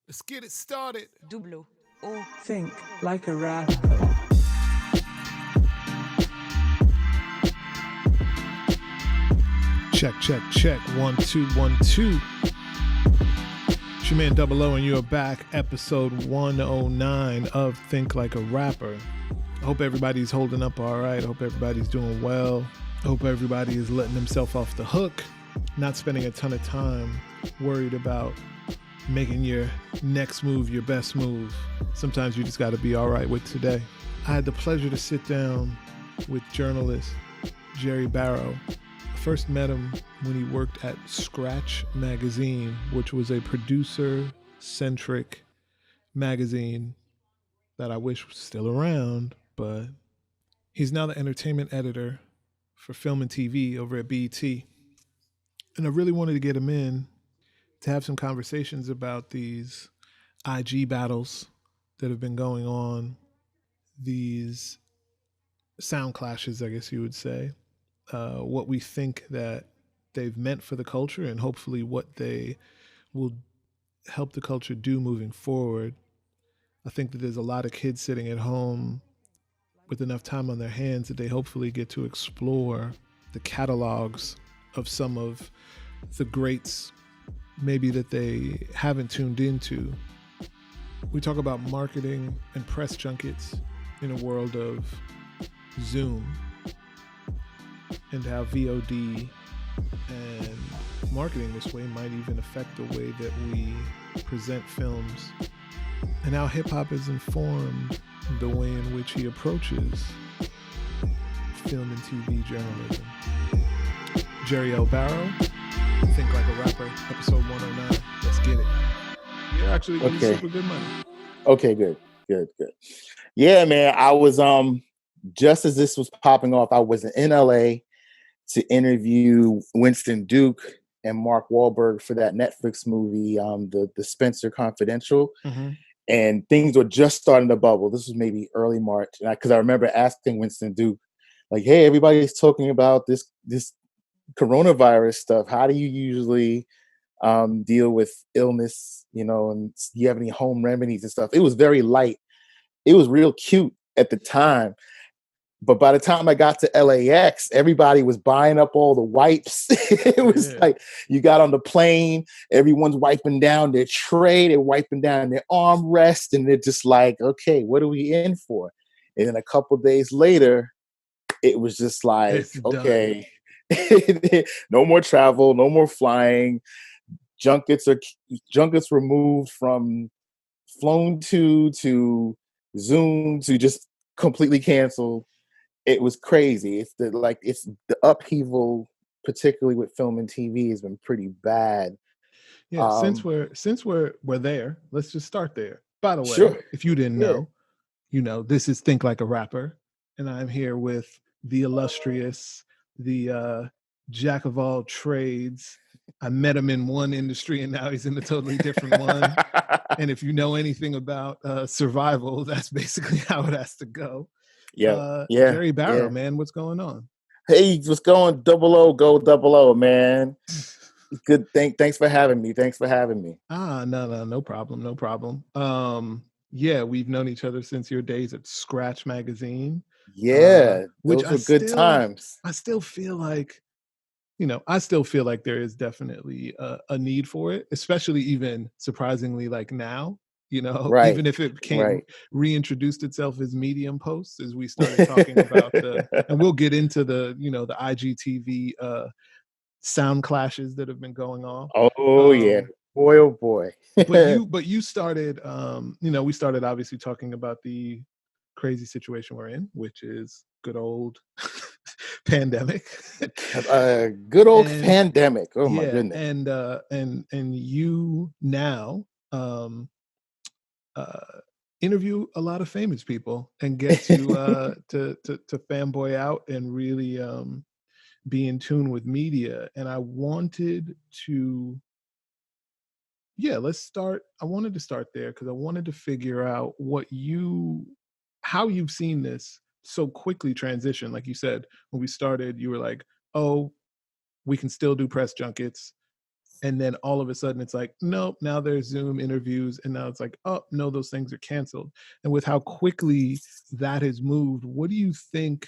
Let's get it started. Double O. Think like a rapper. Check, check, check. 1, 2, 1, 2. It's your man Double O, and you're back. Episode 109 of Think Like a Rapper. I hope everybody's holding up all right. I hope everybody's doing well. I hope everybody is letting themselves off the hook, not spending a ton of time worried about making your next move your best move. Sometimes you just got to be all right with today. I had the pleasure to sit down with journalist Jerry Barrow. I first met him when he worked at Scratch Magazine, which was a producer-centric magazine that I wish was still around, but he's now the entertainment editor for film and TV over at BET. And I really wanted to get him in to have some conversations about these IG battles that have been going on, these sound clashes, I guess you would say, what we think that they've meant for the culture and hopefully what they will help the culture do moving forward. I think that there's a lot of kids sitting at home with enough time on their hands that they hopefully get to explore the catalogs of some of the greats maybe that they haven't tuned into. We talk about marketing and press junkets in a world of Zoom and how VOD and marketing this way might even affect the way that we present films, and how hip-hop has informed the way in which he approaches film and TV journalism. Jerry L Barrow, Think Like a Rapper, episode 109. Let's get it. You're actually getting super good money. Okay, good. Yeah, man, I was just as this was popping off, I was in LA to interview Winston Duke and Mark Wahlberg for that Netflix movie, the Spencer Confidential. Mm-hmm. And things were just starting to bubble. This was maybe early March, because I remember asking Winston Duke, like, "Hey, everybody's talking about this coronavirus stuff. How do you usually deal with illness, and do you have any home remedies and stuff?" It was very light. It was real cute at the time. But by the time I got to LAX, everybody was buying up all the wipes. It was like you got on the plane, everyone's wiping down their tray, they're wiping down their armrest, and they're just like, okay, what are we in for? And then a couple of days later, it was just like, okay, no more travel, no more flying. Junkets were moved from flown to Zoom to just completely canceled. It was crazy. It's the upheaval, particularly with film and TV, has been pretty bad. Yeah, since we're there, let's just start there. By the way, sure. If you didn't know, this is Think Like a Rapper, and I'm here with the illustrious, the jack of all trades. I met him in one industry, and now he's in a totally different one. And if you know anything about survival, that's basically how it has to go. Jerry Barrow, man, what's going on? Hey, what's going? Double O, go Double O, man. Good. Thanks for having me. No problem. Yeah, we've known each other since your days at Scratch Magazine. Yeah, which those were good times. I still feel like, there is definitely a need for it, especially even surprisingly like now. Right, even if it reintroduced itself as Medium posts, as we started talking about and we'll get into the IGTV sound clashes that have been going on. Oh yeah, boy, oh boy. but you started, we started obviously talking about the crazy situation we're in, which is good old pandemic. Good old pandemic. Oh my goodness. And you now interview a lot of famous people and get to to fanboy out and really be in tune with media. And I wanted to start there because I wanted to figure out how you've seen this so quickly transition. Like you said, when we started, you were like, oh, we can still do press junkets. And then all of a sudden it's like, nope, now there's Zoom interviews. And now it's like, oh, no, those things are canceled. And with how quickly that has moved, what do you think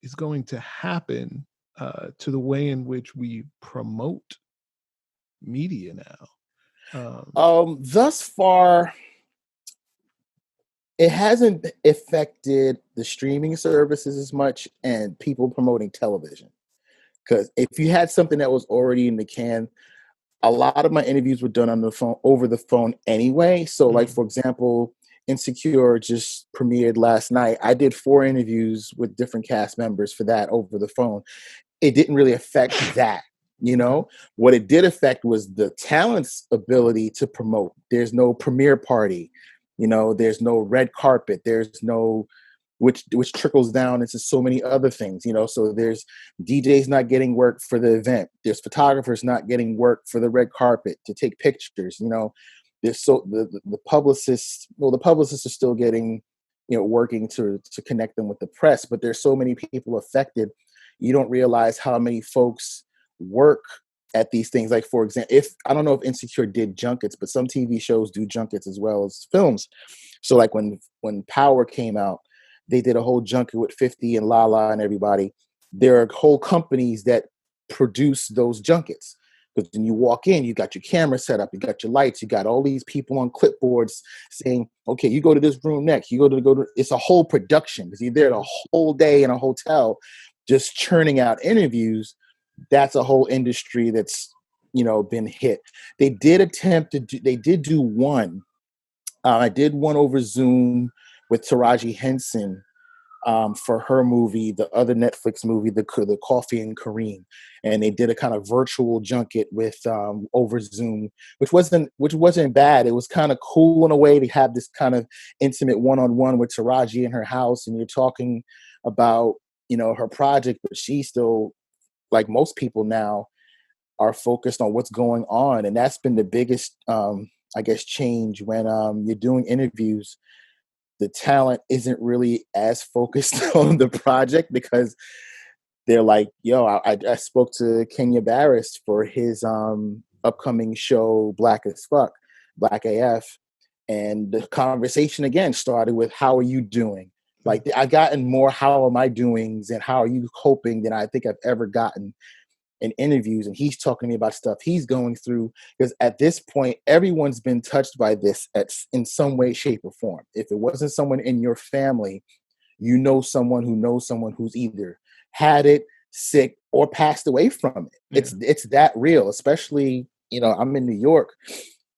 is going to happen to the way in which we promote media now? Thus far, it hasn't affected the streaming services as much and people promoting television. Because if you had something that was already in the can, a lot of my interviews were done on the phone, over the phone anyway. So, like, for example, Insecure just premiered last night. I did 4 interviews with different cast members for that over the phone. It didn't really affect that. What it did affect was the talent's ability to promote. There's no premiere party, there's no red carpet, there's no, which trickles down into so many other things, so there's DJs not getting work for the event, there's photographers not getting work for the red carpet to take pictures, there's the publicists, the publicists are still getting, working to connect them with the press, but there's so many people affected. You don't realize how many folks work at these things. Like, for example, I don't know if Insecure did junkets, but some TV shows do junkets as well as films. So like when Power came out, they did a whole junket with 50 and Lala and everybody. There are whole companies that produce those junkets. Because when you walk in, you got your camera set up, you got your lights, you got all these people on clipboards saying, okay, you go to this room next, you go to it's a whole production because you're there the whole day in a hotel just churning out interviews. That's a whole industry that's, been hit. They did attempt to do, they did do one. I did one over Zoom with Taraji Henson for her movie, the other Netflix movie, the Coffee and Kareem, and they did a kind of virtual junket with over Zoom, which wasn't bad. It was kind of cool in a way to have this kind of intimate one-on-one with Taraji in her house, and you're talking about her project, but she still, like most people now, are focused on what's going on, and that's been the biggest change when you're doing interviews. The talent isn't really as focused on the project because they're like, yo, I spoke to Kenya Barris for his upcoming show, Black as Fuck, Black AF. And the conversation again started with, how are you doing? Like, I gotten more how am I doings and how are you coping than I think I've ever gotten in interviews. And he's talking to me about stuff he's going through, because at this point, everyone's been touched by this in some way, shape, or form. If it wasn't someone in your family, someone who knows someone who's either had it, sick, or passed away from it. Yeah. It's that real, especially, I'm in New York,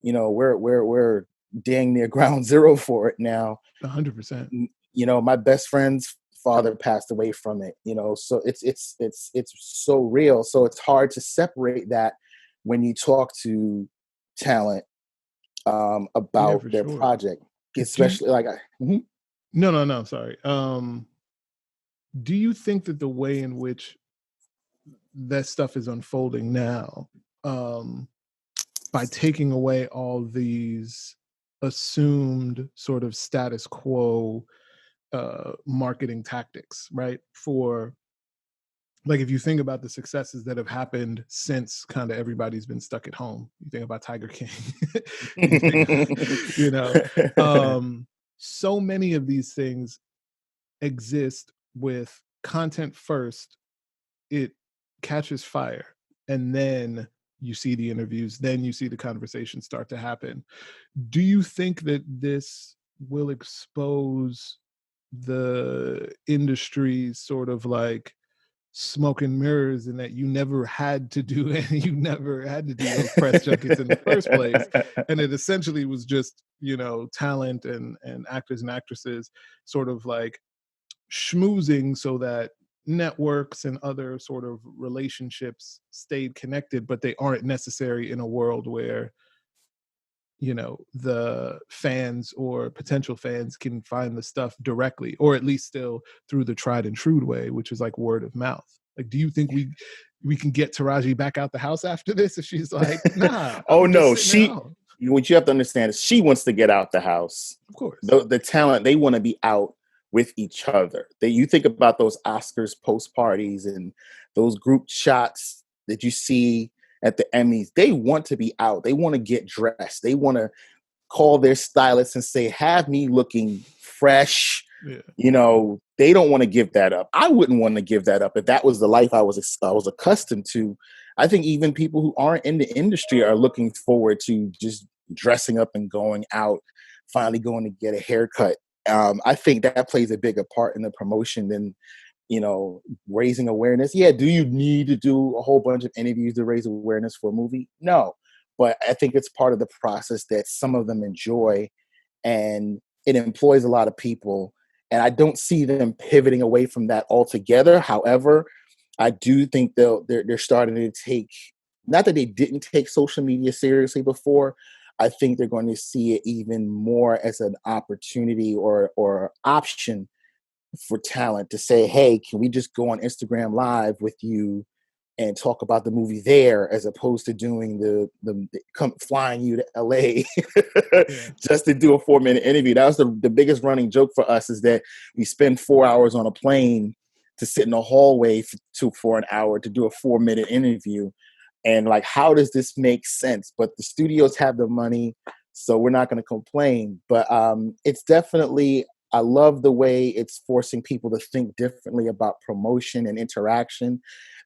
we're dang near ground zero for it now. 100%. My best friend's father passed away from it, so it's so real. So it's hard to separate that when you talk to talent about their project, especially No, sorry. Do you think that the way in which that stuff is unfolding now, by taking away all these assumed sort of status quo marketing tactics, right? For, like, if you think about the successes that have happened since kind of everybody's been stuck at home, you think about Tiger King, so many of these things exist with content first, it catches fire, and then you see the interviews, then you see the conversations start to happen. Do you think that this will expose the industry's sort of like smoke and mirrors, and that you never had to do those press junkets in the first place, and it essentially was just talent and actors and actresses sort of like schmoozing so that networks and other sort of relationships stayed connected, but they aren't necessary in a world where the fans or potential fans can find the stuff directly, or at least still through the tried and true way, which is like word of mouth. Like, do you think we can get Taraji back out the house after this if she's like, nah? Oh no, what you have to understand is she wants to get out the house. Of course. The talent, they want to be out with each other. You think about those Oscars post parties and those group shots that you see at the Emmys, they want to be out. They want to get dressed. They want to call their stylist and say, have me looking fresh. Yeah. You know, they don't want to give that up. I wouldn't want to give that up if that was the life I was accustomed to. I think even people who aren't in the industry are looking forward to just dressing up and going out, finally going to get a haircut. I think that plays a bigger part in the promotion than, you know, raising awareness. Yeah, do you need to do a whole bunch of interviews to raise awareness for a movie? No, but I think it's part of the process that some of them enjoy, and it employs a lot of people. And I don't see them pivoting away from that altogether. However, I do think they're starting to take, not that they didn't take social media seriously before. I think they're going to see it even more as an opportunity or option for talent to say, hey, can we just go on Instagram Live with you and talk about the movie there, as opposed to doing the flying you to LA Yeah. just to do a 4-minute interview. That was the biggest running joke for us, is that we spend 4 hours on a plane to sit in a hallway for an hour to do a 4-minute interview. And like, how does this make sense? But the studios have the money, so we're not going to complain. But it's definitely, I love the way it's forcing people to think differently about promotion and interaction.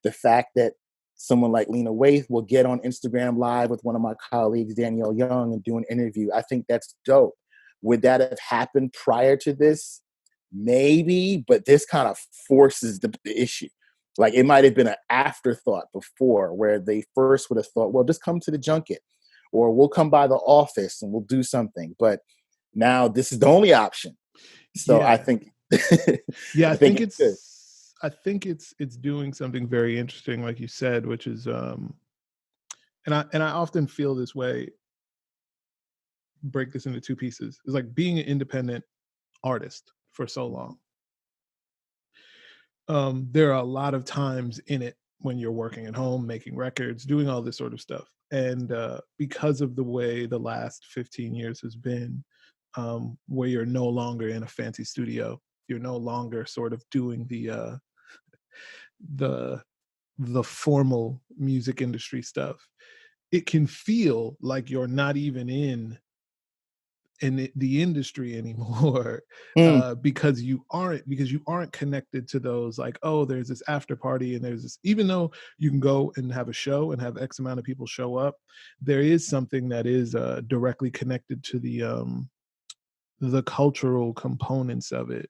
The fact that someone like Lena Waithe will get on Instagram Live with one of my colleagues, Danielle Young, and do an interview, I think that's dope. Would that have happened prior to this? Maybe, but this kind of forces the issue. Like, it might have been an afterthought before, where they first would have thought, well, just come to the junket, or we'll come by the office and we'll do something. But now this is the only option. So Yeah. I think, Yeah, I think it's good. I think it's doing something very interesting, like you said, which is and I often feel this way, break this into two pieces. It's like being an independent artist for so long. There are a lot of times in it when you're working at home, making records, doing all this sort of stuff. And because of the way the last 15 years has been, where you're no longer in a fancy studio, you're no longer sort of doing the the formal music industry stuff. It can feel like you're not even in the industry anymore, Mm, because you aren't connected to those, like, oh, there's this after party and there's this, even though you can go and have a show and have X amount of people show up, there is something that is directly connected to the cultural components of it,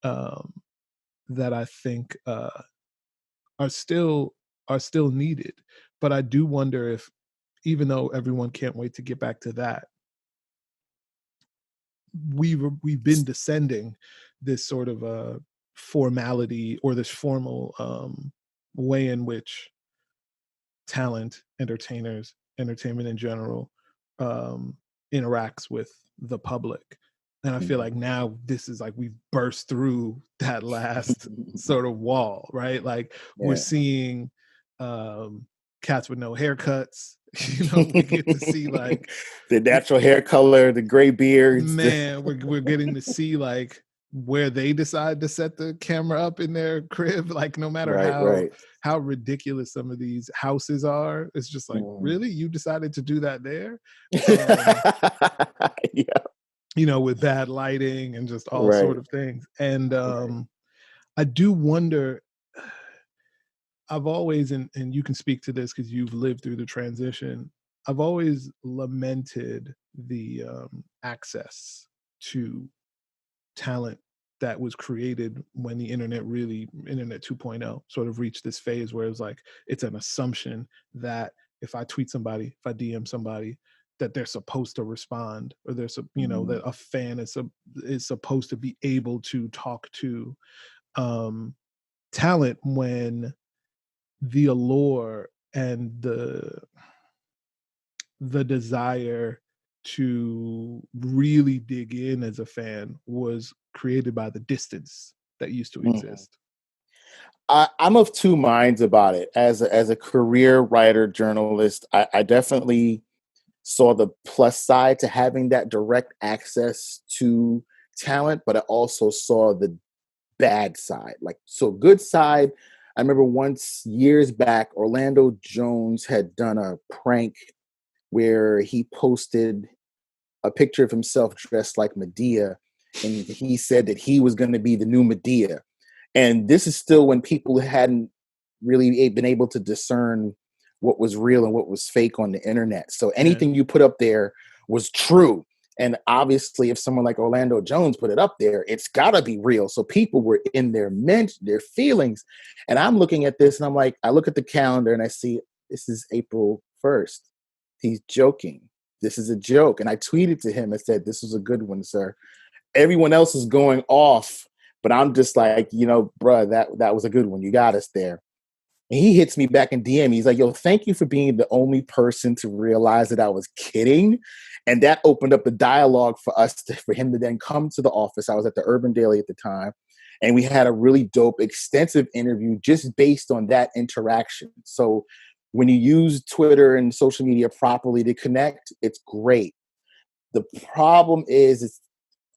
um, that I think are still needed. But I do wonder if, even though everyone can't wait to get back to that, we've been descending this sort of formality, or this formal way in which talent, entertainment in general, um, interacts with the public. And I feel mhm. like now this is like we've burst through that last sort of wall, right? Like, we're Yeah. seeing cats with no haircuts. You know, we get to see, like, The natural hair color, the gray beards. man, we're getting to see, like, where they decide to set the camera up in their crib. Like, no matter Right, right. how ridiculous some of these houses are, it's just like, Mm. really, you decided to do that there? Um, Yeah, you know, with bad lighting and just all sort right, of things. And right. I do wonder. I've always, and you can speak to this because you've lived through the transition. I've always lamented the access to talent that was created when the internet 2.0 sort of reached this phase where it was like, it's an assumption that if I tweet somebody, if I DM somebody, that they're supposed to respond, or Mm, that a fan is supposed to be able to talk to um, talent, when the allure and the desire to really dig in as a fan was created by the distance that used to mhm. exist. I'm of two minds about it. As a career writer, journalist, I definitely saw the plus side to having that direct access to talent, but I also saw the bad side. Like, so good side, I remember once years back, Orlando Jones had done a prank where he posted a picture of himself dressed like Medea, and he said that he was going to be the new Medea. And this is still when people hadn't really been able to discern what was real and what was fake on the internet. So anything you put up there was true. And obviously, if someone like Orlando Jones put it up there, it's got to be real. So people were in their feelings. And I'm looking at this and I'm like, I look at the calendar and I see this is April 1st. He's joking. This is a joke. And I tweeted to him and said, this was a good one, sir. Everyone else is going off, but I'm just like, bruh, that was a good one. You got us there. And he hits me back in DM. He's like, yo, thank you for being the only person to realize that I was kidding. And that opened up the dialogue for him to then come to the office. I was at the Urban Daily at the time. And we had a really dope, extensive interview just based on that interaction. So when you use Twitter and social media properly to connect, it's great. The problem is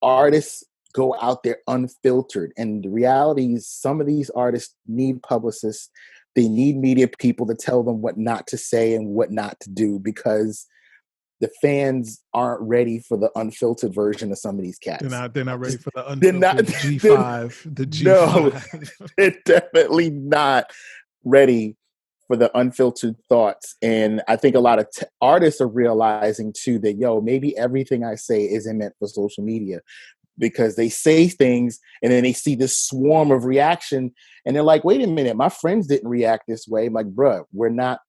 artists go out there unfiltered. And the reality is some of these artists need publicists. They need media people to tell them what not to say and what not to do, because the fans aren't ready for the unfiltered version of some of these cats. They're not ready for the unfiltered G5. The G5. No, they're definitely not ready for the unfiltered thoughts. And I think a lot of artists are realizing too that, maybe everything I say isn't meant for social media, because they say things and then they see this swarm of reaction and they're like, wait a minute, my friends didn't react this way. I'm like, bruh,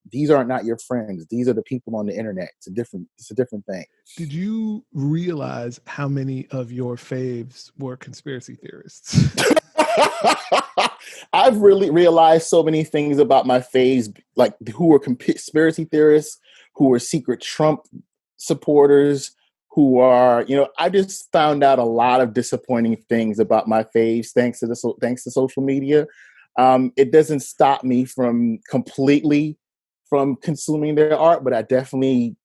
these are not your friends. These are the people on the internet. It's a different thing. Did you realize how many of your faves were conspiracy theorists? I've really realized so many things about my faves, like who were conspiracy theorists, who were secret Trump supporters, who are, I just found out a lot of disappointing things about my faves thanks to social media. It doesn't stop me from consuming their art, but I definitely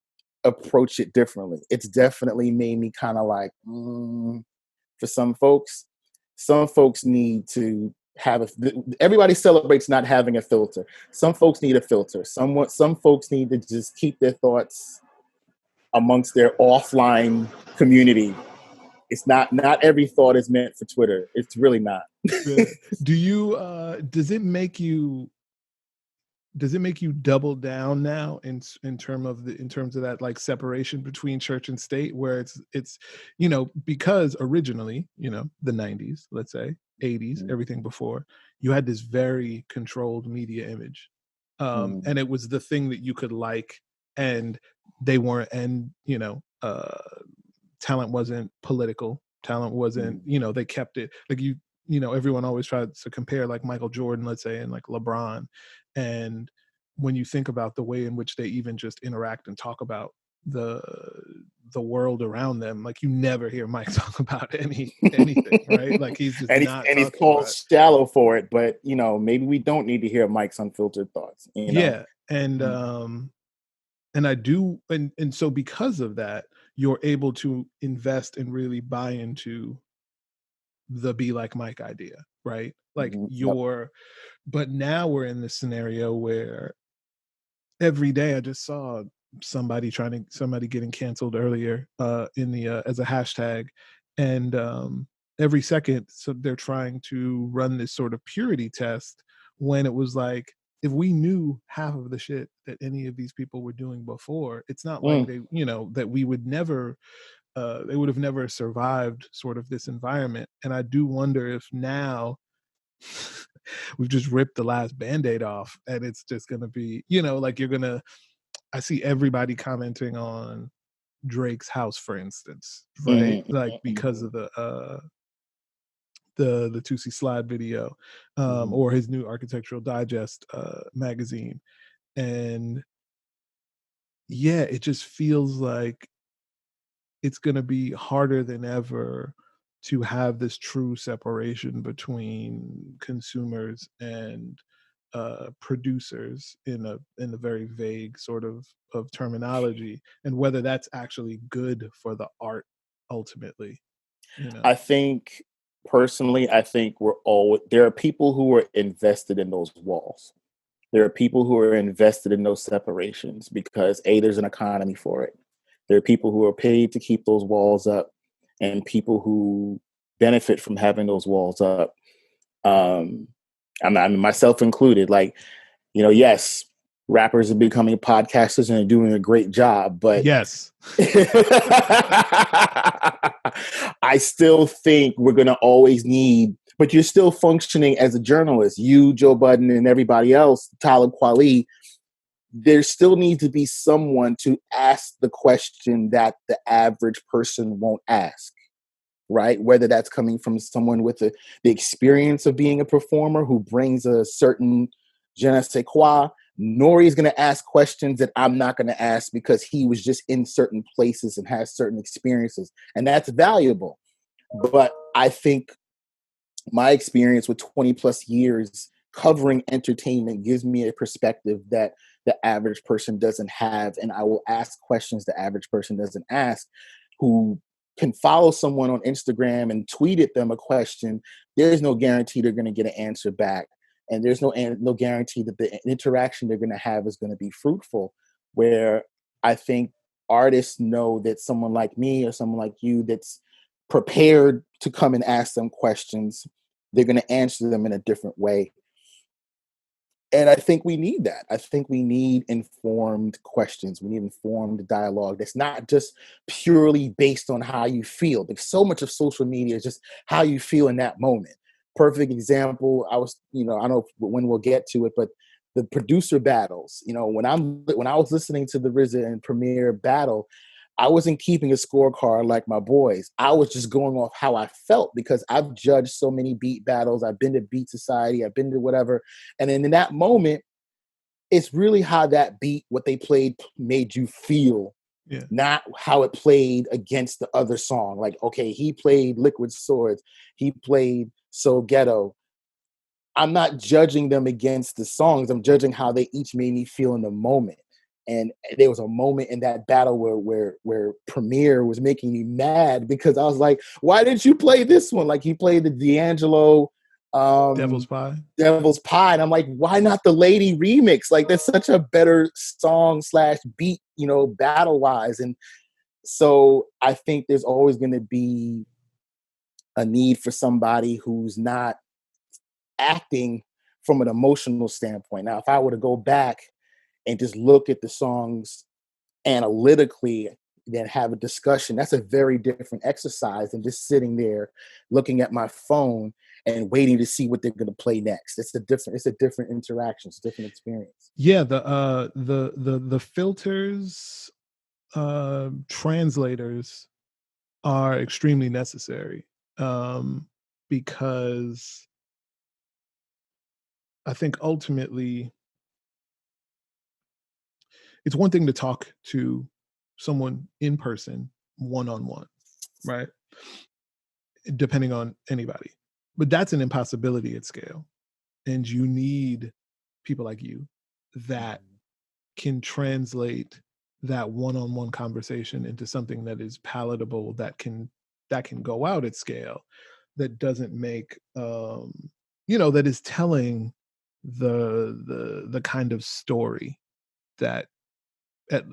approach it differently. It's definitely made me kind of like, for some folks need to have everybody celebrates not having a filter. Some folks need a filter. Some folks need to just keep their thoughts amongst their offline community. It's not every thought is meant for Twitter. It's really not. Yeah. Does it make you double down now in terms of that like separation between church and state, where it's because originally, the 90s, let's say 80s, everything before, you had this very controlled media image. And it was the thing that you could like, and they weren't, and talent wasn't political. Talent wasn't, they kept it like everyone always tries to compare like Michael Jordan, let's say, and like LeBron. And when you think about the way in which they even just interact and talk about the world around them, like you never hear Mike talk about anything, right? Like he's just he's called shallow for it, but maybe we don't need to hear Mike's unfiltered thoughts. Yeah. And and I do, and so because of that, you're able to invest and really buy into the be like Mike idea, right? Like but now we're in this scenario where every day I just saw somebody getting canceled earlier in the as a hashtag, and every second, so they're trying to run this sort of purity test, when it was like, if we knew half of the shit that any of these people were doing before, it's not like they, that we would never, they would have never survived sort of this environment. And I do wonder if now we've just ripped the last Band-Aid off, and it's just going to be, like I see everybody commenting on Drake's house, for instance, right? Like because of the Tusi Slide video, or his new Architectural Digest magazine. And yeah, it just feels like it's going to be harder than ever to have this true separation between consumers and producers in a very vague sort of terminology, and whether that's actually good for the art ultimately. I think personally, I think there are people who are invested in those walls. There are people who are invested in those separations because there's an economy for it. There are people who are paid to keep those walls up, and people who benefit from having those walls up. I mean, myself included. Like, yes, rappers are becoming podcasters and are doing a great job, but Yes. I still think we're going to always need, but you're still functioning as a journalist. You, Joe Budden, and everybody else, Talib Kweli, there still needs to be someone to ask the question that the average person won't ask, right? Whether that's coming from someone with the experience of being a performer who brings a certain je ne sais quoi. Nori is going to ask questions that I'm not going to ask because he was just in certain places and has certain experiences. And that's valuable. But I think my experience with 20 plus years covering entertainment gives me a perspective that the average person doesn't have. And I will ask questions the average person doesn't ask, who can follow someone on Instagram and tweet at them a question. There's no guarantee they're going to get an answer back. And there's no guarantee that the interaction they're going to have is going to be fruitful. Where I think artists know that someone like me or someone like you that's prepared to come and ask them questions, they're going to answer them in a different way. And I think we need that. I think we need informed questions. We need informed dialogue that's not just purely based on how you feel. Because so much of social media is just how you feel in that moment. Perfect example. I don't know when we'll get to it, but the producer battles. When I was listening to the RZA and Premier battle, I wasn't keeping a scorecard like my boys. I was just going off how I felt because I've judged so many beat battles. I've been to Beat Society. I've been to whatever. And then in that moment, it's really how that beat, what they played, made you feel, not how it played against the other song. Like, okay, he played Liquid Swords. He played So Ghetto. I'm not judging them against the songs. I'm judging how they each made me feel in the moment. And there was a moment in that battle where Premier was making me mad because I was like, why didn't you play this one? Like, he played the D'Angelo Devil's Pie. And I'm like, why not the Lady remix? Like, that's such a better song / beat, battle wise. And so I think there's always going to be a need for somebody who's not acting from an emotional standpoint. Now, if I were to go back and just look at the songs analytically, then have a discussion, that's a very different exercise than just sitting there looking at my phone and waiting to see what they're going to play next. It's a different interaction. It's a different experience. Yeah. The filters, translators are extremely necessary, because I think ultimately it's one thing to talk to someone in person, one-on-one, right? Depending on anybody. But that's an impossibility at scale. And you need people like you that can translate that one-on-one conversation into something that is palatable, that can go out at scale, that doesn't make that is telling the kind of story that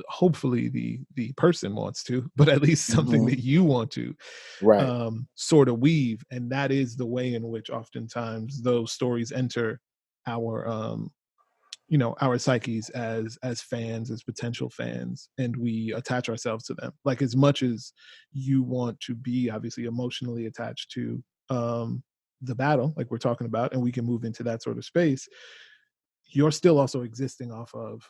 hopefully the person wants to, but at least something that you want to, right, sort of weave. And that is the way in which oftentimes those stories enter our our psyches as fans, as potential fans, and we attach ourselves to them. Like, as much as you want to be obviously emotionally attached to the battle, like we're talking about, and we can move into that sort of space, you're still also existing off of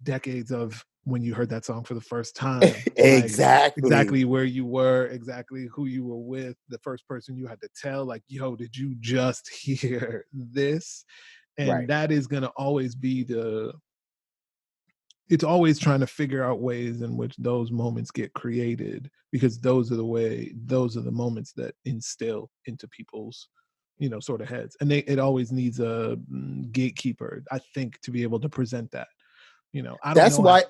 decades of when you heard that song for the first time. exactly Where you were, exactly who you were with, the first person you had to tell, like, yo, did you just hear this? And right. that is going to always be it's always trying to figure out ways in which those moments get created, because those are the moments that instill into people's sort of heads. And it always needs a gatekeeper, I think, to be able to present that. I don't know.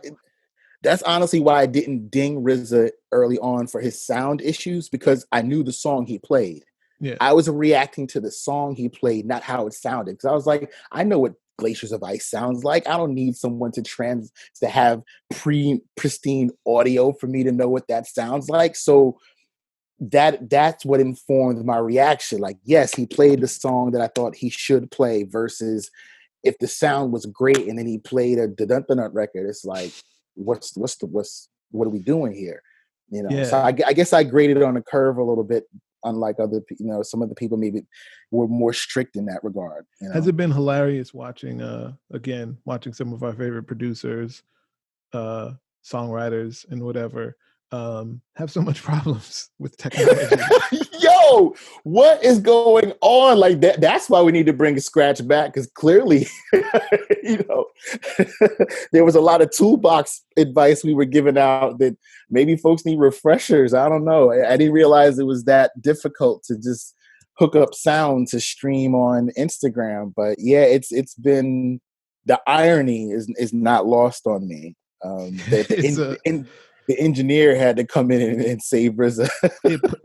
That's honestly why I didn't ding RZA early on for his sound issues, because I knew the song he played. Yeah. I was reacting to the song he played, not how it sounded. Because I was like, I know what Glaciers of Ice sounds like. I don't need someone to have pristine audio for me to know what that sounds like. So that's what informed my reaction. Like, yes, he played the song that I thought he should play, versus if the sound was great and then he played a dun record. It's like, what are we doing here? You know, so Yeah. I guess I graded on a curve a little bit, unlike other, some of the people maybe were more strict in that regard. You know? Has it been hilarious watching some of our favorite producers, songwriters and whatever, have so much problems with technology? Yo, what is going on? Like that's why we need to bring Scratch back, because clearly, there was a lot of toolbox advice we were giving out that maybe folks need refreshers. I don't know. I didn't realize it was that difficult to just hook up sound to stream on Instagram. But yeah, it's been, the irony is not lost on me. The engineer had to come in and save RZA.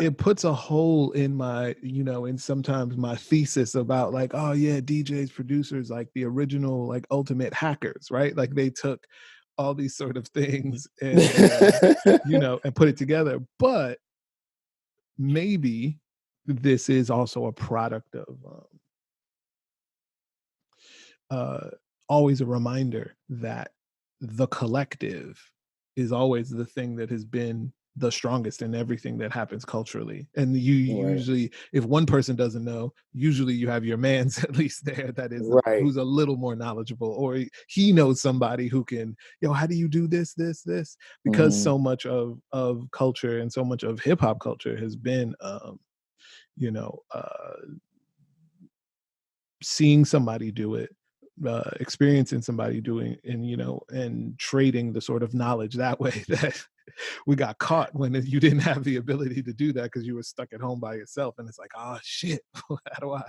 it puts a hole in my, in sometimes my thesis about like, oh yeah, DJs, producers, like the original, like ultimate hackers, right? Like they took all these sort of things and, and put it together. But maybe this is also a product of always a reminder that the collective is always the thing that has been the strongest in everything that happens culturally. And you Right. usually, if one person doesn't know, usually you have your man's at least there that is right. Who's a little more knowledgeable, or he knows somebody who can, how do you do this? Because so much of culture and so much of hip hop culture has been, seeing somebody do it, experiencing somebody doing, and and trading the sort of knowledge that way, that we got caught when you didn't have the ability to do that because you were stuck at home by yourself. And it's like, oh shit, how do I,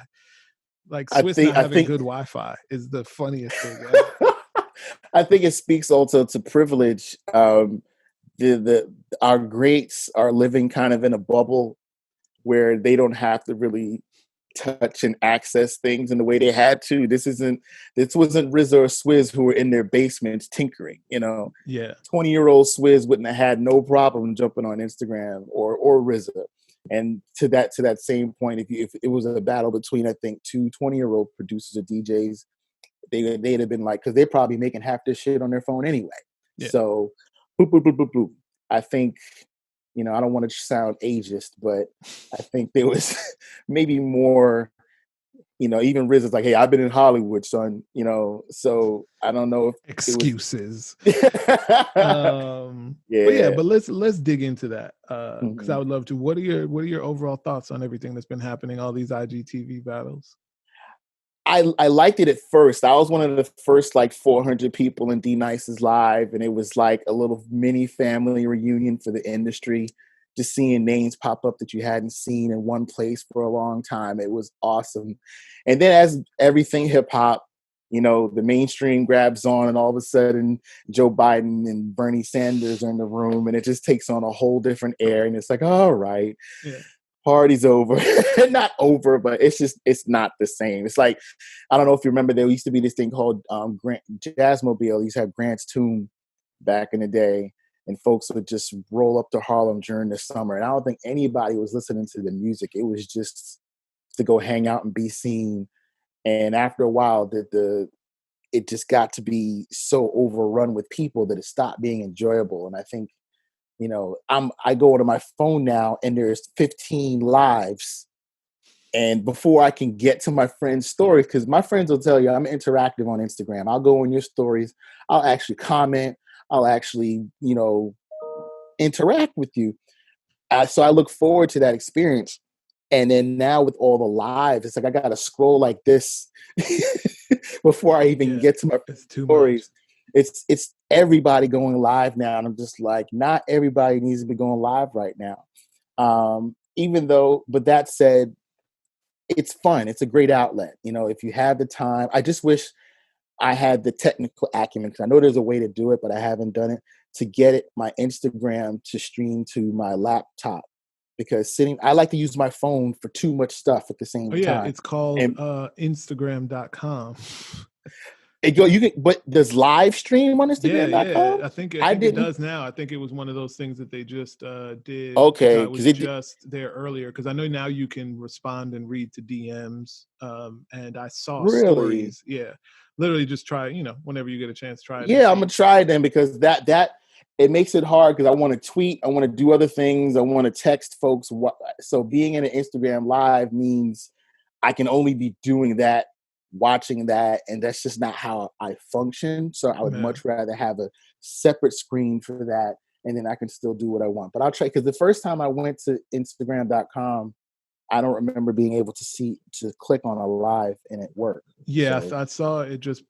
like, Swiss not having good Wi-Fi is the funniest thing ever. I think it speaks also to privilege. Our greats are living kind of in a bubble where they don't have to really touch and access things in the way they had to. This wasn't RZA or Swizz who were in their basements tinkering. Yeah, 20-year-old Swizz wouldn't have had no problem jumping on Instagram or RZA. And to that same point, if it was a battle between, I think, two 20-year-old producers or DJs, they'd have been like, because they're probably making half this shit on their phone anyway. Yeah. So, boop, boop, boop, boop, boop. I think, I don't want to sound ageist, but I think there was maybe more, even RZA's like, hey, I've been in Hollywood, son, so I don't know if excuses. Yeah. But let's dig into that, because I would love to. What are your overall thoughts on everything that's been happening, all these IGTV battles? I liked it at first. I was one of the first like 400 people in D Nice's live, and it was like a little mini family reunion for the industry. Just seeing names pop up that you hadn't seen in one place for a long time. It was awesome. And then as everything hip hop, the mainstream grabs on, and all of a sudden Joe Biden and Bernie Sanders are in the room, and it just takes on a whole different air. And it's like, all right. Yeah. Party's over. Not over, but it's not the same. It's like, I don't know if you remember, there used to be this thing called Jazzmobile. Used to have Grant's Tomb back in the day, and folks would just roll up to Harlem during the summer. And I don't think anybody was listening to the music. It was just to go hang out and be seen. And after a while, it just got to be so overrun with people that it stopped being enjoyable. And I think, I go to my phone now and there's 15 lives. And before I can get to my friend's stories, because my friends will tell you I'm interactive on Instagram. I'll go on your stories. I'll actually comment. I'll actually, interact with you. So I look forward to that experience. And then now with all the lives, it's like I got to scroll like this before I even get to my stories. It's everybody going live now. And I'm just like, not everybody needs to be going live right now. But that said, it's fun. It's a great outlet. If you have the time, I just wish I had the technical acumen, because I know there's a way to do it, but I haven't done it, to get my Instagram to stream to my laptop because I like to use my phone for too much stuff at the same Oh yeah, time. it's called And Instagram.com. but does live stream on Yeah. Instagram.com? I think I it didn't. does now. I think it was one of those things that they just did. I thought Okay, it because was just there earlier because I know now you can respond and read to DMs. And I saw really. stories. Yeah, literally just try. Whenever you get a chance, try it and Yeah, I'm see. gonna try it then, because that it makes it hard, because I want to tweet, I want to do other things, I want to text folks. So being in an Instagram live means I can only be doing that, watching that, and that's just not how I function. So I would Yeah. much rather have a separate screen for that, and then I can still do what I want. But I'll try, because the first time I went to Instagram.com, I don't remember being able to click on a live and it worked. Yeah, So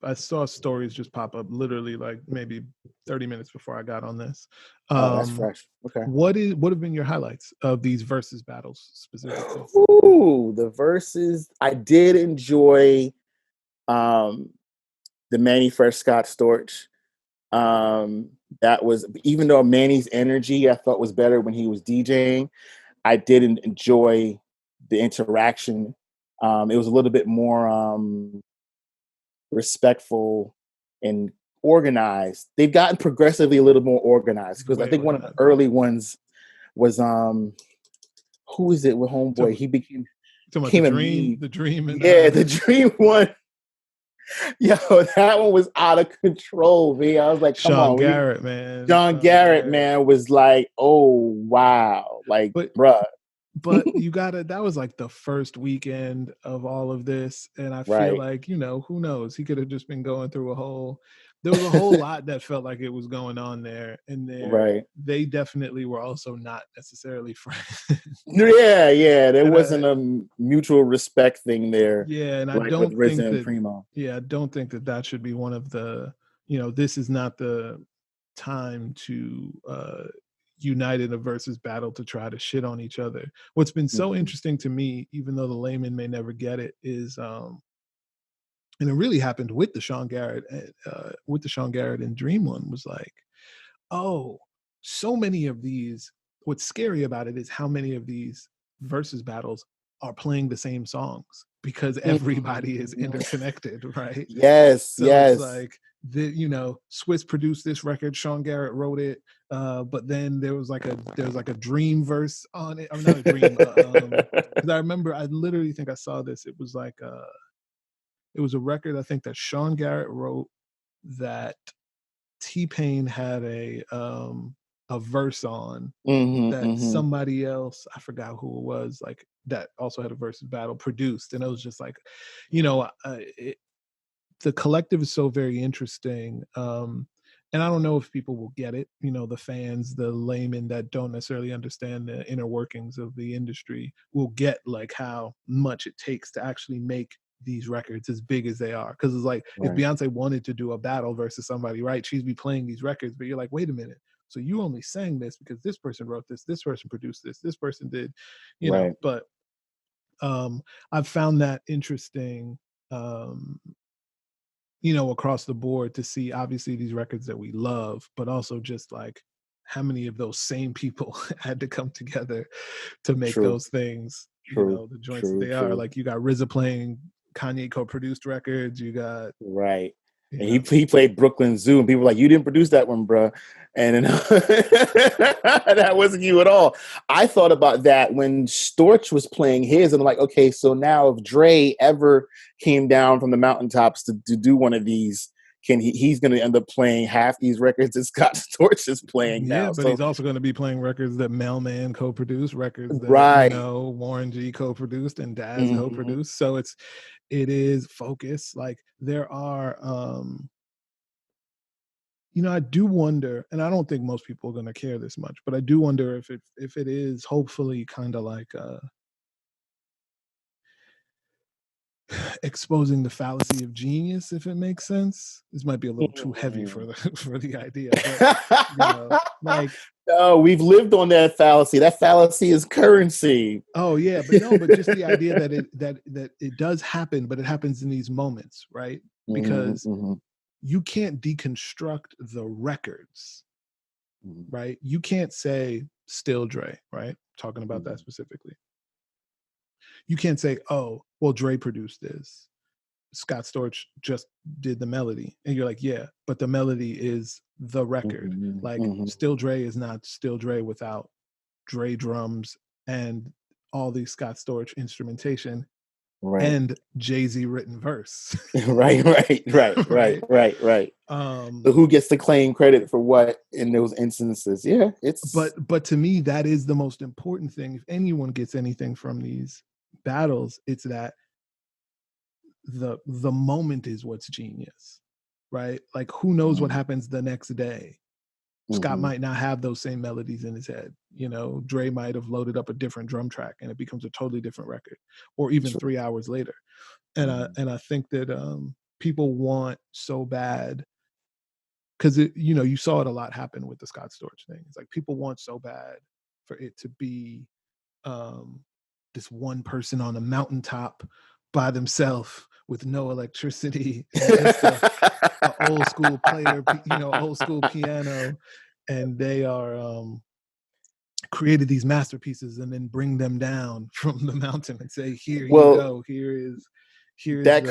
I saw stories just pop up literally like maybe 30 minutes before I got on this. that's fresh. Okay. What have been your highlights of these versus battles specifically? Ooh, the verses. I did enjoy um the Manny Fresh Scott Storch. That was, even though Manny's energy I thought was better when he was DJing, I didn't enjoy the interaction. It was a little bit more respectful and organized. They've gotten progressively a little more organized, because I Way think one of the organized. early ones was who is it with Homeboy? He Talking about became a meme. the dream, and Yeah, the dream one. Yo, that one was out of control, man. I was like, come Sean on. Garrett, man. John Garrett, man, was like, oh, wow. Like, But bruh. that was like the first weekend of all of this. And I feel Right. like, who knows? He could have just been going through there was a whole lot that felt like it was going on there. And Right. they definitely were also not necessarily friends. Yeah. There And wasn't a mutual respect thing there. yeah, and I Like with don't think RZA and that, Primo. I don't think that should be one of the, this is not the time to unite in a versus battle to try to shit on each other. What's been so interesting to me, even though the layman may never get it, is and it really happened with the Sean Garrett and Dream one, was like, oh, so many of these, what's scary about it is how many of these versus battles are playing the same songs because everybody is interconnected, right? Yes, So it's yes. like Swiss produced this record, Sean Garrett wrote it, but then there was like a dream verse on it. I'm not a dream, because I remember, I literally think I saw this. It was like it was a record I think that Sean Garrett wrote that T-Pain had a verse on, that somebody else, I forgot who it was, like that also had a versus battle produced, and it was just like, the collective is so very interesting. And I don't know if people will get it, the fans, the laymen that don't necessarily understand the inner workings of the industry will get like how much it takes to actually make these records as big as they are. Because it's like, if Beyonce wanted to do a battle versus somebody, right, she'd be playing these records, but you're like, wait a minute, so you only sang this because this person wrote this person produced this person did, but I've found that interesting, across the board, to see obviously these records that we love, but also just like how many of those same people had to come together to make those things, the joints that they are. Like, you got RZA playing Kanye co-produced records, you got and he played Brooklyn Zoo, and people were like, you didn't produce that one, bro. And then, that wasn't you at all. I thought about that when Storch was playing his, and I'm like, okay, so now if Dre ever came down from the mountaintops to do one of these, he's going to end up playing half these records that Scott Storch is playing now. But he's also going to be playing records that Mailman co-produced, records that Warren G co-produced and Daz co-produced. So it is focus. Like, there are I do wonder, and I don't think most people are going to care this much, but I do wonder if it is hopefully kind of like exposing the fallacy of genius, if it makes sense. This might be a little too heavy for the idea, but like, no, we've lived on that fallacy. That fallacy is currency. Oh yeah, but just the idea that it does happen, but it happens in these moments, right? Because you can't deconstruct the records, right? You can't say Still Dre, right? Talking about that specifically. You can't say, oh, well, Dre produced this. Scott Storch just did the melody. And you're like, yeah, but the melody is the record. Like Still Dre is not Still Dre without Dre drums and all the Scott Storch instrumentation and Jay-Z written verse. right. So who gets to claim credit for what in those instances? Yeah, it's but to me, that is the most important thing. If anyone gets anything from these battles, it's that the moment is what's genius, right? Like who knows what happens the next day. Scott might not have those same melodies in his head. You know, Dre might have loaded up a different drum track and it becomes a totally different record, or even 3 hours later. And I think that people want so bad, because you know, you saw it a lot happen with the Scott Storch thing. It's like people want so bad for it to be this one person on a mountaintop by themselves with no electricity and just a old school player, you know, old school piano, and they are created these masterpieces and then bring them down from the mountain and say, here you go, here's that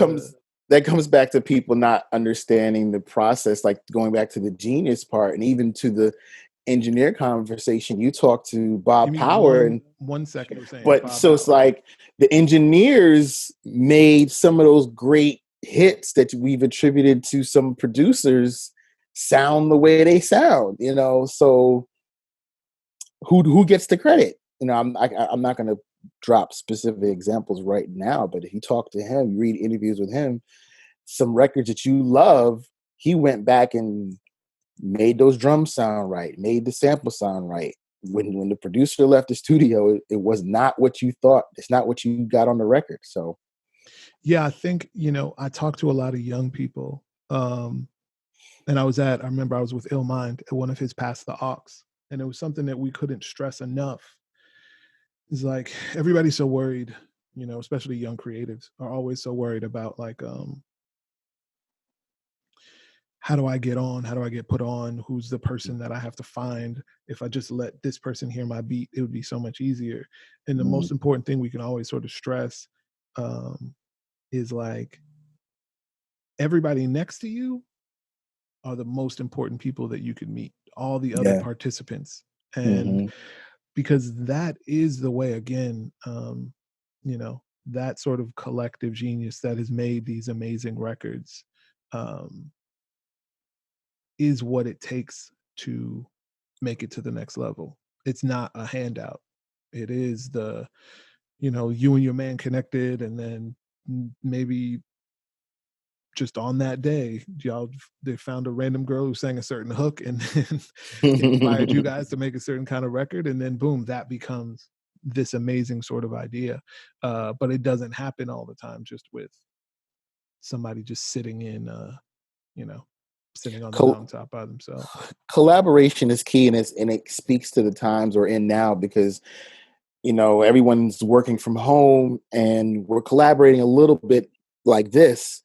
comes back to people not understanding the process, like going back to the genius part and even to the engineer conversation. You talk to Bob Power and 1 second you're saying, but Bob so Power. It's like the engineers made some of those great hits that we've attributed to some producers sound the way they sound, you know. So who gets the credit? You know, I'm not going to drop specific examples right now, but if you talk to him, you read interviews with him, some records that you love, he went back and made those drums sound right, made the sample sound right. When the producer left the studio, it was not what you thought. It's not what you got on the record. So, yeah, I think, you know, I talked to a lot of young people, and I remember I was with Ill Mind at one of his Pass the Aux, and it was something that we couldn't stress enough. It's like everybody's so worried, you know, especially young creatives are always so worried about like, how do I get on? How do I get put on? Who's the person that I have to find? If I just let this person hear my beat, it would be so much easier. And the most important thing we can always sort of stress is like everybody next to you are the most important people that you could meet, all the other participants. And because that is the way, again, you know, that sort of collective genius that has made these amazing records is what it takes to make it to the next level. It's not a handout. It is the, you know, you and your man connected, and then maybe just on that day, they found a random girl who sang a certain hook and then inspired you guys to make a certain kind of record, and then boom, that becomes this amazing sort of idea. But it doesn't happen all the time just with somebody just sitting in, you know, sitting on the mountaintop by themselves. Collaboration is key, and it speaks to the times we're in now, because you know everyone's working from home and we're collaborating a little bit like this,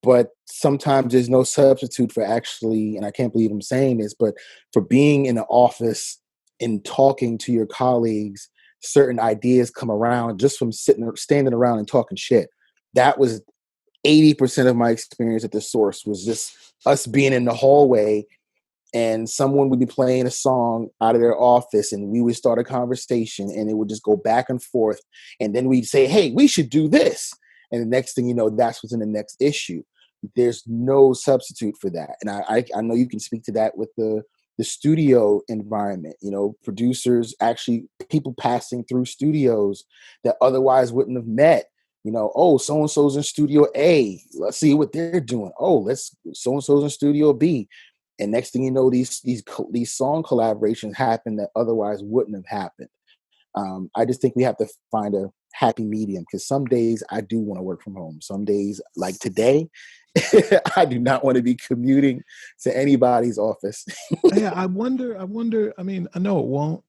but sometimes there's no substitute for actually, and I can't believe I'm saying this, but for being in the office and talking to your colleagues. Certain ideas come around just from standing around and talking shit. That was 80% of my experience at the Source, was just us being in the hallway and someone would be playing a song out of their office and we would start a conversation and it would just go back and forth. And then we'd say, hey, we should do this. And the next thing you know, that's what's in the next issue. There's no substitute for that. And I know you can speak to that with the studio environment, you know, producers, actually people passing through studios that otherwise wouldn't have met. You know, oh, so-and-so's in studio A. Let's see what they're doing. Oh, so-and-so's in studio B. And next thing you know, these song collaborations happen that otherwise wouldn't have happened. I just think we have to find a happy medium, because some days I do want to work from home. Some days, like today, I do not want to be commuting to anybody's office. Yeah, I wonder, I mean, I know it won't,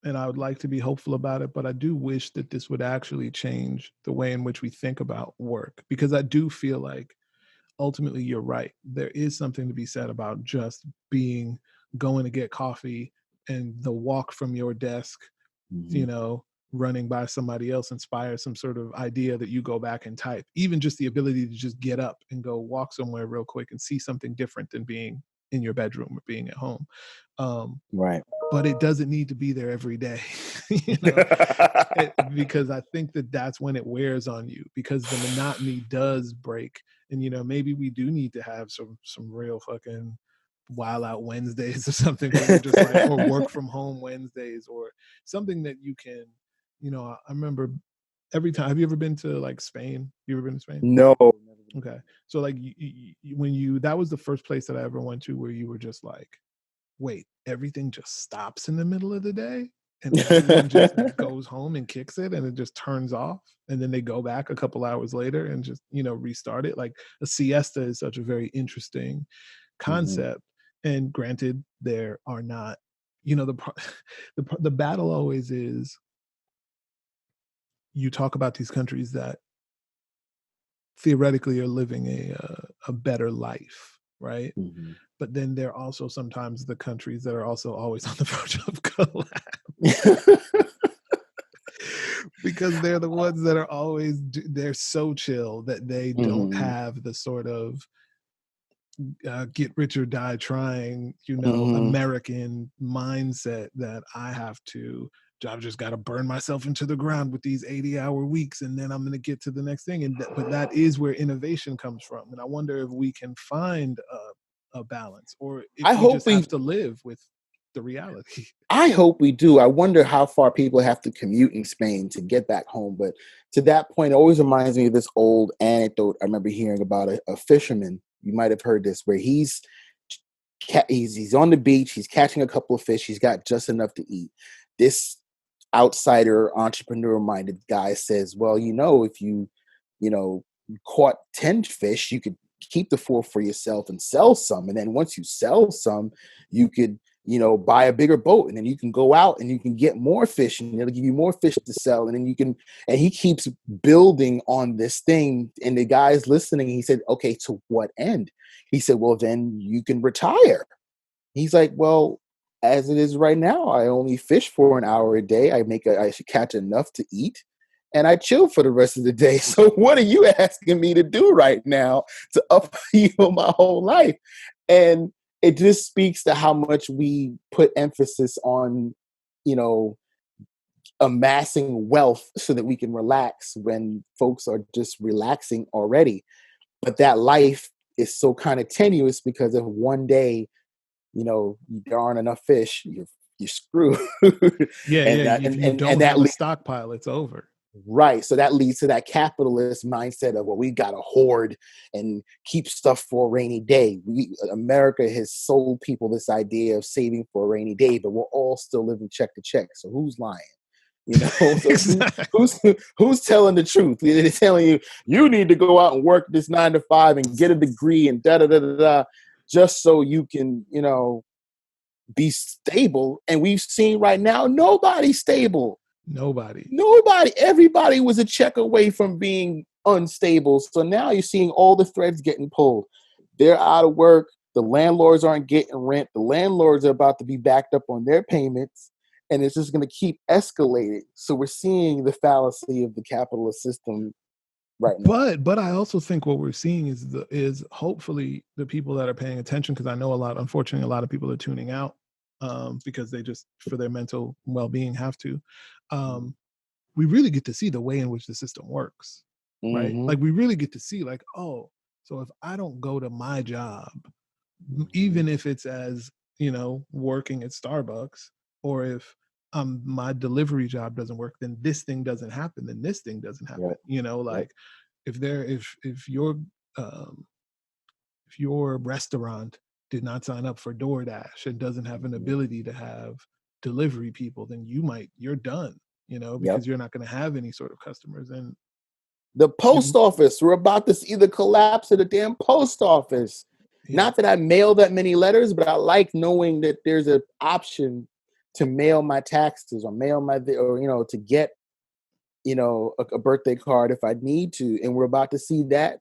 and I would like to be hopeful about it, but I do wish that this would actually change the way in which we think about work, because I do feel like ultimately you're right. There is something to be said about just going to get coffee and the walk from your desk, you know, running by somebody else inspires some sort of idea that you go back and type. Even just the ability to just get up and go walk somewhere real quick and see something different than being in your bedroom or being at home. Right. But it doesn't need to be there every day, you know, because I think that that's when it wears on you, because the monotony does break. And, you know, maybe we do need to have some real fucking Wild Out Wednesdays or something where you're just like, or work from home Wednesdays, or something that you can, you know, I remember every time. Have you ever been to like Spain? You ever been to Spain? No. Okay. So like that was the first place that I ever went to where you were just like, wait, everything just stops in the middle of the day and everyone just goes home and kicks it and it just turns off. And then they go back a couple hours later and just, you know, restart it. Like a siesta is such a very interesting concept. And granted, there are not, you know, the battle always is, you talk about these countries that theoretically are living a better life, right? But then there are also sometimes the countries that are also always on the verge of collapse. Because they're the ones that are always, they're so chill that they don't have the sort of get rich or die trying, you know, American mindset that I've just got to burn myself into the ground with these 80-hour weeks and then I'm going to get to the next thing. And but that is where innovation comes from. And I wonder if we can find a balance, or if we just have to live with the reality. I hope we do. I wonder how far people have to commute in Spain to get back home. But to that point, it always reminds me of this old anecdote I remember hearing about a fisherman. You might have heard this, where he's on the beach, he's catching a couple of fish, he's got just enough to eat. This outsider, entrepreneur-minded guy says, well, you know, if you caught 10 fish, you could keep the 4 for yourself and sell some. And then once you sell some, you could, you know, buy a bigger boat, and then you can go out and you can get more fish, and it'll give you more fish to sell. And then you can, and he keeps building on this thing. And the guy's listening. He said, okay, to what end? He said, well, then you can retire. He's like, well, as it is right now, I only fish for an hour a day. I should catch enough to eat, and I chill for the rest of the day. So what are you asking me to do right now to upheaval my whole life? And it just speaks to how much we put emphasis on, you know, amassing wealth so that we can relax when folks are just relaxing already. But that life is so kind of tenuous, because if one day, you know, there aren't enough fish, you're screwed. If you don't have a stockpile, it's over. Right. So that leads to that capitalist mindset of, well, we got to hoard and keep stuff for a rainy day. America has sold people this idea of saving for a rainy day, but we're all still living check to check. So who's lying? You know, so exactly. who's telling the truth? They're telling you, you need to go out and work this 9 to 5 and get a degree and just so you can, you know, be stable. And we've seen right now, nobody's stable. Nobody. Everybody was a check away from being unstable. So now you're seeing all the threads getting pulled. They're out of work. The landlords aren't getting rent. The landlords are about to be backed up on their payments. And it's just going to keep escalating. So we're seeing the fallacy of the capitalist system right now. But I also think what we're seeing is hopefully the people that are paying attention, because I know unfortunately, a lot of people are tuning out because they just, for their mental well-being, have to. We really get to see the way in which the system works, right? Like we really get to see, like, oh, so if I don't go to my job, even if it's as, you know, working at Starbucks, or if my delivery job doesn't work, then this thing doesn't happen, then this thing doesn't happen. Right. You know, like if your restaurant did not sign up for DoorDash and doesn't have an ability to have delivery people, then you're done, you know, because you're not going to have any sort of customers. And the post office, we're about to see the collapse of the damn post office. Yeah. Not that I mail that many letters, but I like knowing that there's an option to mail my taxes or you know, to get, you know, a birthday card if I need to. And we're about to see that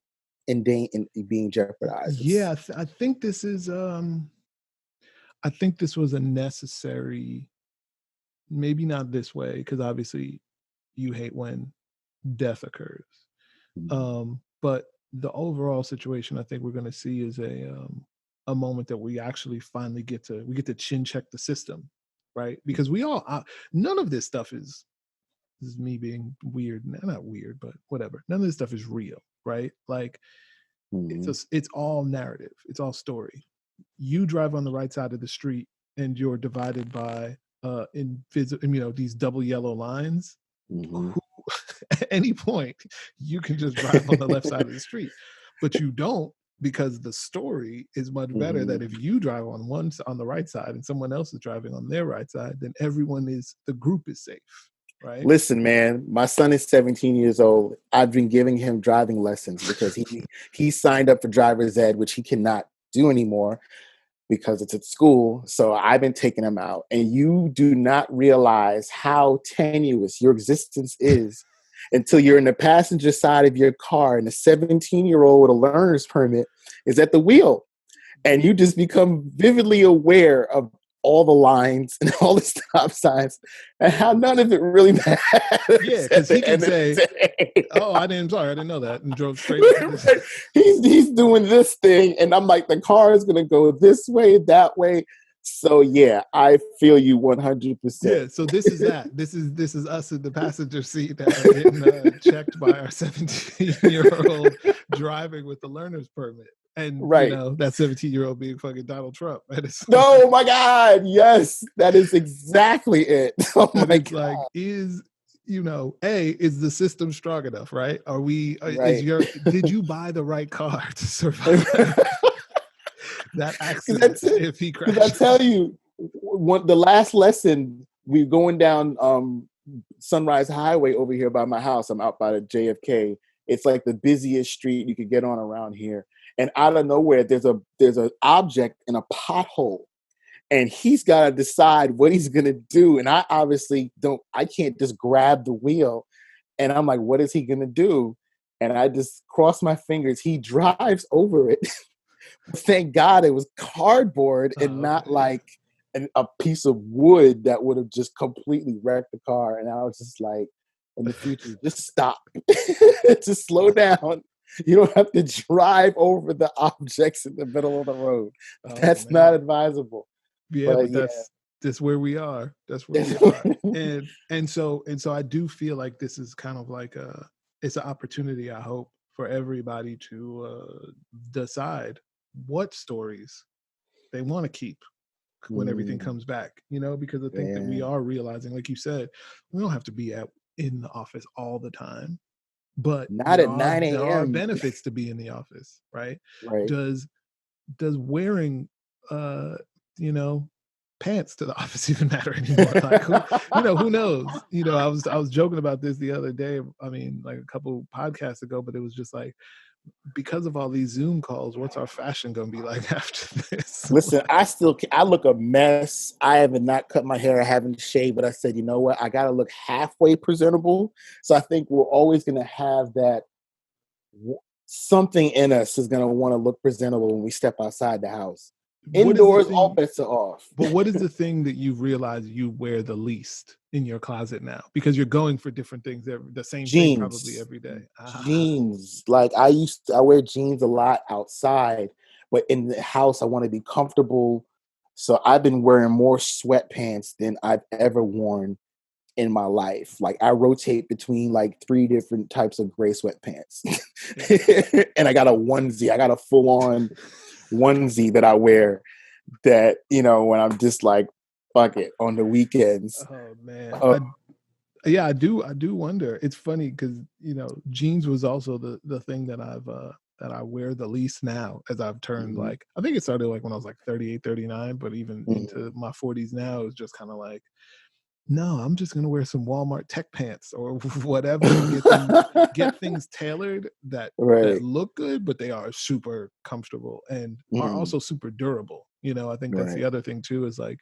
in being jeopardized. Yeah, I think this is I think this was a necessary, maybe not this way, because obviously you hate when death occurs. But the overall situation I think we're going to see is a moment that we actually finally get to chin check the system, right? Because we all none of this stuff this is me being weird, not weird, but whatever. None of this stuff is real, right? Like it's all narrative, it's all story. You drive on the right side of the street and you're divided by these double yellow lines. Who, at any point you can just drive on the left side of the street, but you don't, because the story is much better that if you drive on the right side and someone else is driving on their right side, then the group is safe, right? Listen, man, my son is 17 years old. I've been giving him driving lessons because he signed up for driver's ed, which he cannot do anymore because it's at school. So I've been taking him out, and you do not realize how tenuous your existence is until you're in the passenger side of your car and a 17-year-old with a learner's permit is at the wheel. And you just become vividly aware of all the lines and all the stop signs and how none of it really matters. Yeah, because he can say, "Oh, I didn't know that," and drove straight. He's doing this thing, and I'm like, the car is going to go this way, that way. So yeah, I feel you 100%. Yeah, so this is that. This is us in the passenger seat that are getting checked by our 17-year-old driving with the learner's permit. And right. That 17-year-old being fucking Donald Trump. No, my God. Yes, that is exactly it. Oh my God. Like, is the system strong enough, right? Are we right. did you buy the right car to survive that accident if he crashes? I tell you, the last lesson, we're going down Sunrise Highway over here by my house. I'm out by the JFK. It's like the busiest street you could get on around here. And out of nowhere, there's an object in a pothole, and he's got to decide what he's gonna do. And I obviously can't just grab the wheel. And I'm like, what is he gonna do? And I just cross my fingers. He drives over it. Thank God it was cardboard and not like a piece of wood that would have just completely wrecked the car. And I was just like, in the future, just stop, just slow down. You don't have to drive over the objects in the middle of the road. That's not advisable. Yeah, but that's where we are. That's where we are. And so I do feel like this is kind of like it's an opportunity, I hope, for everybody to decide what stories they want to keep when everything comes back, because I think that we are realizing, like you said, we don't have to be in the office all the time. But not at 9 a.m. There are benefits to be in the office, right? Right. Does wearing pants to the office even matter anymore? Like who knows? I was joking about this the other day. I mean, like a couple podcasts ago, but it was just like, because of all these Zoom calls, what's our fashion going to be like after this? Listen, I look a mess. I have not cut my hair. I haven't shaved, but I said, you know what? I got to look halfway presentable. So I think we're always going to have that. Something in us is going to want to look presentable when we step outside the house. Indoors, all bets are off. But what is the thing that you realize you wear the least in your closet now? Because you're going for different things, the same thing probably every day. Jeans. Like I wear jeans a lot outside, but in the house, I want to be comfortable. So I've been wearing more sweatpants than I've ever worn in my life. Like I rotate between like 3 different types of gray sweatpants. And I got a onesie. I got a full-on onesie that I wear that, when I'm just like, fuck it, on the weekends. Oh man. I do wonder. It's funny because, jeans was also the thing that that I wear the least now as I've turned like, I think it started like when I was like 38, 39, but even into my 40s now, it's just kind of like, no, I'm just going to wear some Walmart tech pants or whatever and get things tailored that look good, but they are super comfortable and are also super durable. I think that's the other thing too, is like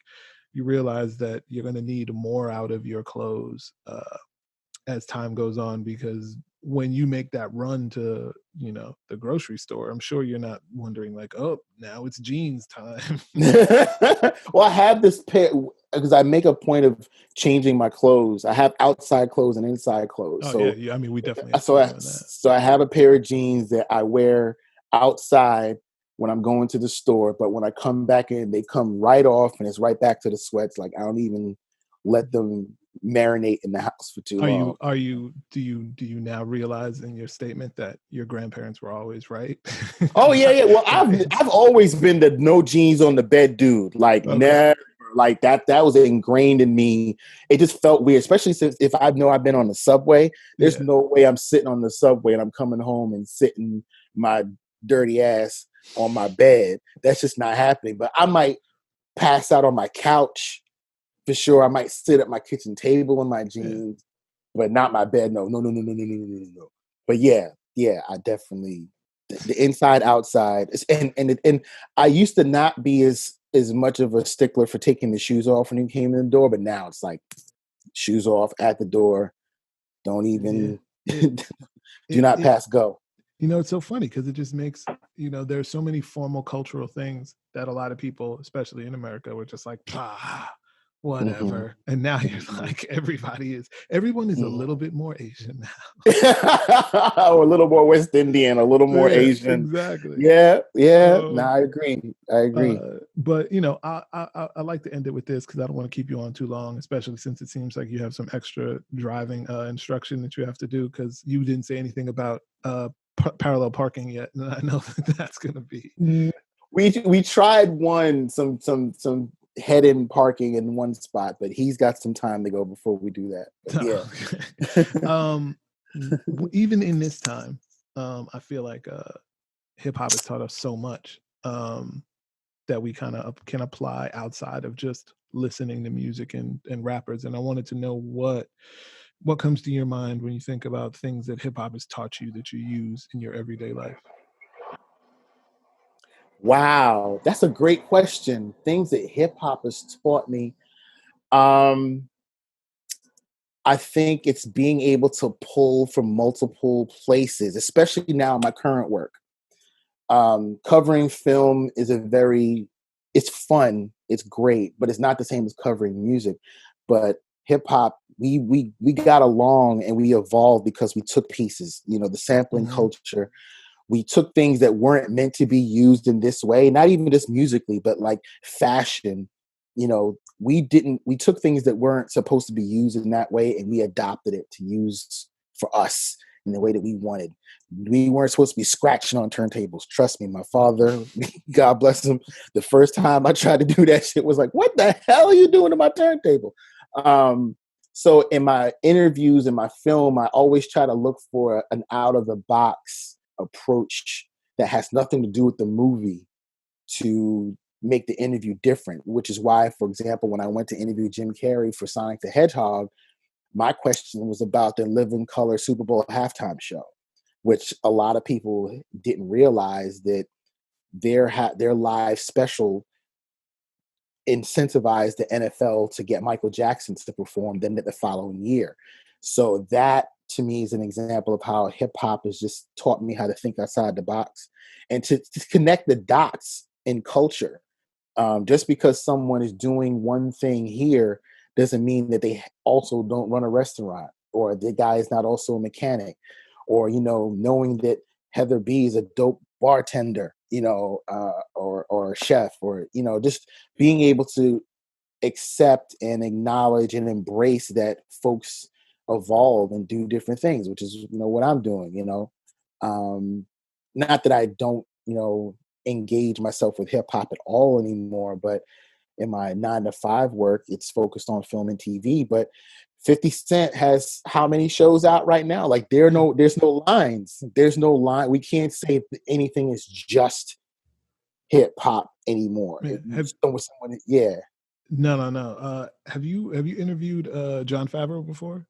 you realize that you're going to need more out of your clothes as time goes on, because when you make that run to, the grocery store, I'm sure you're not wondering like, oh, now it's jeans time. Well, I have this pair because I make a point of changing my clothes. I have outside clothes and inside clothes. Oh So, yeah. I mean, we definitely have to be doing that. so I have a pair of jeans that I wear outside when I'm going to the store, but when I come back in, they come right off and it's right back to the sweats. Like I don't even let them marinate in the house for too long. Do you now realize in your statement that your grandparents were always right? Oh yeah. Well, I've always been the no jeans on the bed dude. Like Okay. never, like that was ingrained in me. It just felt weird, especially since if I know I've been on the subway, there's no way I'm sitting on the subway and I'm coming home and sitting my dirty ass on my bed. That's just not happening. But I might pass out on my couch for sure. I might sit at my kitchen table in my jeans, but not my bed. No. But yeah, I definitely the inside outside and I used to not be as much of a stickler for taking the shoes off when you came in the door, but now it's like shoes off at the door. Don't even do not pass go. It's so funny because it just makes, there's so many formal cultural things that a lot of people, especially in America, were just like, whatever. And now you're like, everyone is a little bit more Asian now. Or a little more West Indian, a little more Asian. Exactly. Yeah. No, I agree. But I like to end it with this because I don't want to keep you on too long, especially since it seems like you have some extra driving instruction that you have to do because you didn't say anything about parallel parking yet, and I know that's going to be. We tried some head-in parking in one spot, but he's got some time to go before we do that. But yeah. Even in this time, I feel like hip hop has taught us so much that we kind of can apply outside of just listening to music and rappers. And I wanted to know what comes to your mind when you think about things that hip hop has taught you that you use in your everyday life. Wow, that's a great question. Things that hip hop has taught me. I think it's being able to pull from multiple places, especially now in my current work. Covering film is it's fun, it's great, but it's not the same as covering music. But hip hop, we got along and we evolved because we took pieces, the sampling culture. We took things that weren't meant to be used in this way, not even just musically, but like fashion. We took things that weren't supposed to be used in that way and we adopted it to use for us in the way that we wanted. We weren't supposed to be scratching on turntables. Trust me, my father, God bless him, the first time I tried to do that shit was like, what the hell are you doing to my turntable? So in my interviews, in my film, I always try to look for an out of the box approach that has nothing to do with the movie to make the interview different, which is why, for example, when I went to interview Jim Carrey for Sonic the Hedgehog, my question was about the Living Color Super Bowl halftime show, which a lot of people didn't realize that their live special incentivized the NFL to get Michael Jackson to perform then the following year. So that to me is an example of how hip hop has just taught me how to think outside the box and to connect the dots in culture. Just because someone is doing one thing here doesn't mean that they also don't run a restaurant or the guy is not also a mechanic or, knowing that Heather B is a dope bartender, or a chef or, just being able to accept and acknowledge and embrace that folks evolve and do different things, which is, what I'm doing, not that I don't, engage myself with hip hop at all anymore, but in my 9 to 5 work, it's focused on film and TV, but 50 Cent has how many shows out right now? Like there's no lines. There's no line. We can't say anything is just hip hop anymore. Yeah. No. Have you interviewed Jon Favreau before?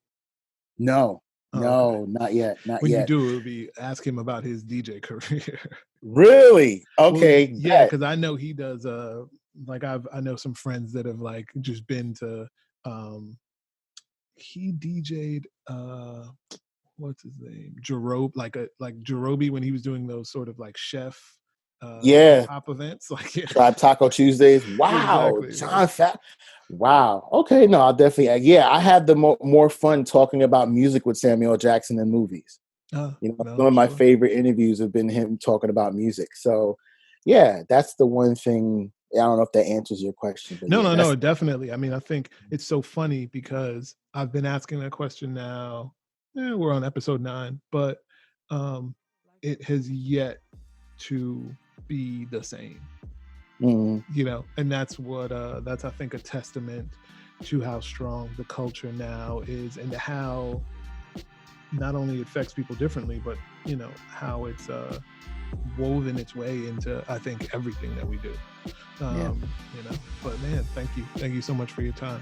No, okay. Not yet. When you do, it'll be ask him about his DJ career. Really? Okay. Well, yeah, because I know he does. I know some friends that have like just been to. He DJ'd. what's his name? Like Jerobi when he was doing those sort of like chef Yeah. pop events. Like yeah. Tribe Taco Tuesdays. Wow. Exactly. John Fat. Wow. Okay. No, I'll definitely. Yeah, I had the more fun talking about music with Samuel L. Jackson than movies. No, Some of my sure. favorite interviews have been him talking about music. So, yeah, that's the one thing. I don't know if that answers your question, but No, definitely. I mean, I think it's so funny because I've been asking that question now. We're on episode 9, but it has yet to be the same. And that's what that's I think a testament to how strong the culture now is, and how not only it affects people differently, but how it's woven its way into I think everything that we do. But man, thank you so much for your time.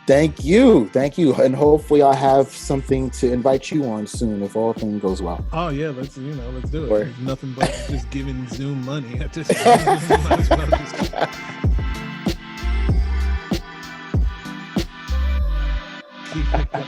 Thank you, and hopefully I'll have something to invite you on soon if all things goes well. Oh yeah, let's do it. There's nothing but just giving Zoom money at this point. Might as well just keep it going.